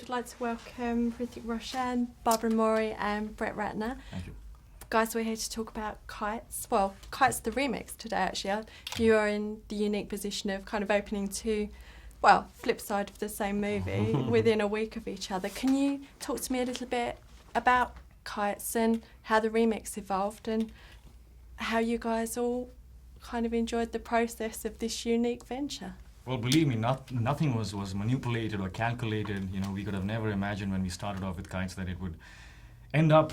I'd like to welcome Hrithik Roshan, Bárbara Mori and Brett Ratner. Thank you. Guys, we're here to talk about Kites. Well, Kites the remix today, actually. You are in the unique position of kind of opening two, well, flip side of the same movie within a week of each other. Can you talk to me a little bit about Kites and how the remix evolved and how you guys all kind of enjoyed the process of this unique venture? Well, believe me, nothing was manipulated or calculated. You know, we could have never imagined when we started off with Kites that it would end up,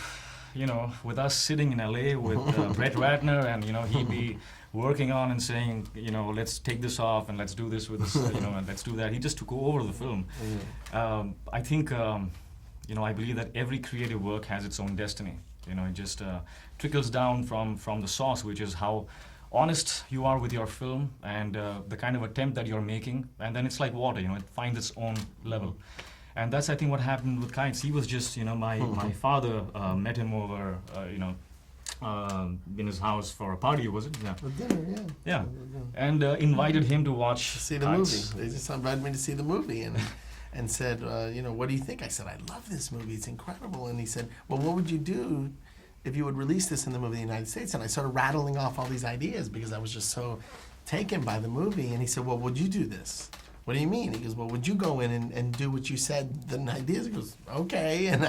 you know, with us sitting in LA with Brett Ratner, and you know, he'd be working on and saying, you know, let's take this off and let's do this with this, you know, and let's do that. He just took over the film. I think, you know, I believe that every creative work has its own destiny. You know, it just trickles down from the source, which is how honest you are with your film and the kind of attempt that you're making, and then it's like water, you know, it finds its own level. And that's, I think, what happened with Kites. He was just, you know, my father met him over, you know, in his house for a party, was it? Yeah. For dinner, yeah. Yeah. And invited him to watch See the Kites. movie. They just invited me to see the movie and said, you know, what do you think? I said, I love this movie. It's incredible. And he said, well, what would you do if you would release this in the movie in the United States? And I started rattling off all these ideas because I was just so taken by the movie. And he said, well, would you do this? What do you mean? He goes, well, would you go in and do what you said, the ideas? He goes, okay. And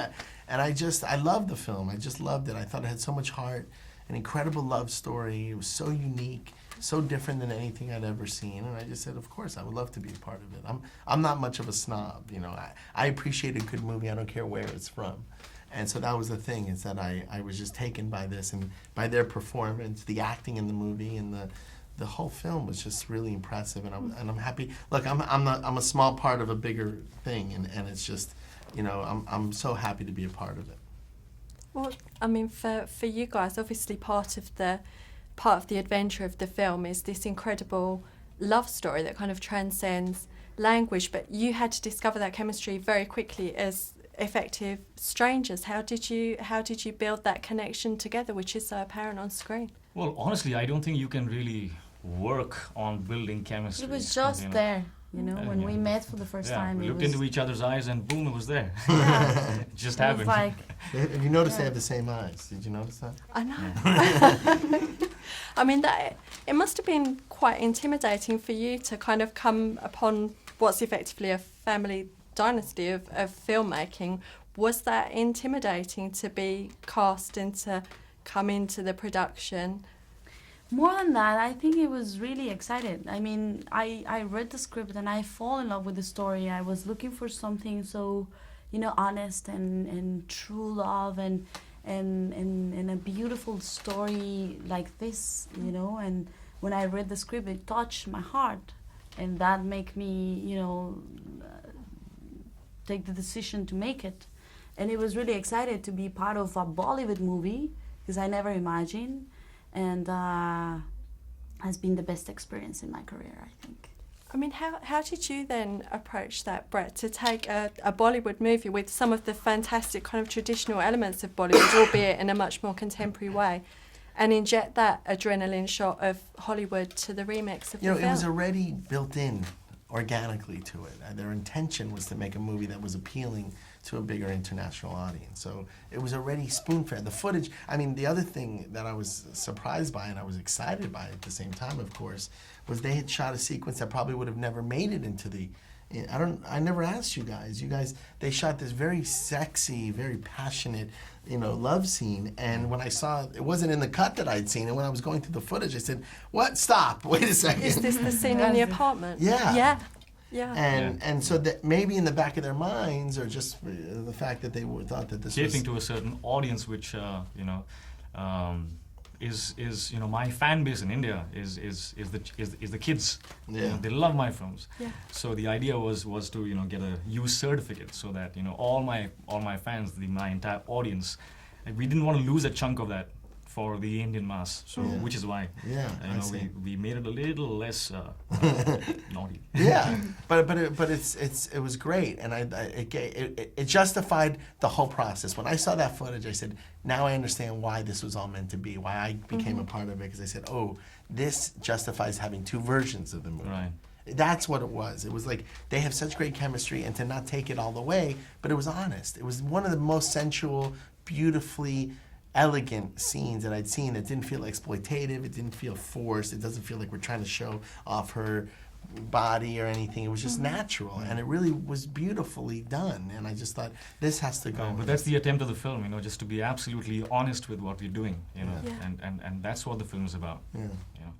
I loved the film. I just loved it. I thought it had so much heart, an incredible love story. It was so unique, so different than anything I'd ever seen. And I just said, of course, I would love to be a part of it. I'm not much of a snob, you know. I appreciate a good movie. I don't care where it's from. And so that was the thing, is that I was just taken by this and by their performance, the acting in the movie, and the whole film was just really impressive. And I'm happy. Look, I'm a small part of a bigger thing, and it's just, you know, I'm so happy to be a part of it. Well, I mean, for you guys, obviously part of the adventure of the film is this incredible love story that kind of transcends language, but you had to discover that chemistry very quickly as effective strangers. How did you build that connection together, which is so apparent on screen? Well, honestly, I don't think you can really work on building chemistry. It was just, you know, there, you know, when we met for the first time. We looked into each other's eyes and boom, it was there. Yeah. It just It happened. was like, Have you noticed they have the same eyes? Did you notice that? I know. I mean, that it must have been quite intimidating for you to kind of come upon what's effectively a family dynasty of filmmaking. Was that intimidating to be cast and to come into the production? more than that, I think it was really excited. I mean, I read the script and I fall in love with the story. I was looking for something so, you know, honest and true love and a beautiful story like this, you know. And when I read the script, it touched my heart, and that made me, you know, take the decision to make it. And it was really excited to be part of a Bollywood movie, because I never imagined, and has been the best experience in my career, I think. I mean, how did you then approach that, Brett, to take a Bollywood movie with some of the fantastic kind of traditional elements of Bollywood, albeit in a much more contemporary way, and inject that adrenaline shot of Hollywood to the remix of the film? It was already built in organically to it. Their intention was to make a movie that was appealing to a bigger international audience. So it was already spoon-fed. The footage, I mean, the other thing that I was surprised by and I was excited by at the same time, of course, was they had shot a sequence that probably would have never made it into the, I never asked you guys. They shot this very sexy, very passionate, you know, love scene, and when I saw, it wasn't in the cut that I'd seen, and when I was going through the footage, I said, what, stop, wait a second. Is this the scene in the apartment? Yeah. Yeah. And so that maybe in the back of their minds, or just the fact that they thought that this catering was to a certain audience, which you know, is you know, my fan base in India is the kids. Yeah. You know, they love my films. Yeah. So the idea was to, you know, get a use certificate so that, you know, all my fans, my entire audience, we didn't want to lose a chunk of that for the Indian mass, so which is why you know, we made it a little less naughty. Yeah, but it was great, and it justified the whole process. When I saw that footage, I said, now I understand why this was all meant to be, why I became a part of it, because I said, oh, this justifies having two versions of the movie. Right. That's what it was. It was like they have such great chemistry, and to not take it all the way, but it was honest. It was one of the most sensual, beautifully elegant scenes that I'd seen. It didn't feel exploitative. It didn't feel forced. It doesn't feel like we're trying to show off her body or anything. It was just natural, and it really was beautifully done. And I just thought, this has to go. But that's the attempt of the film, just to be absolutely honest with what we're doing, Yeah. and that's what the film is about. Yeah. You know.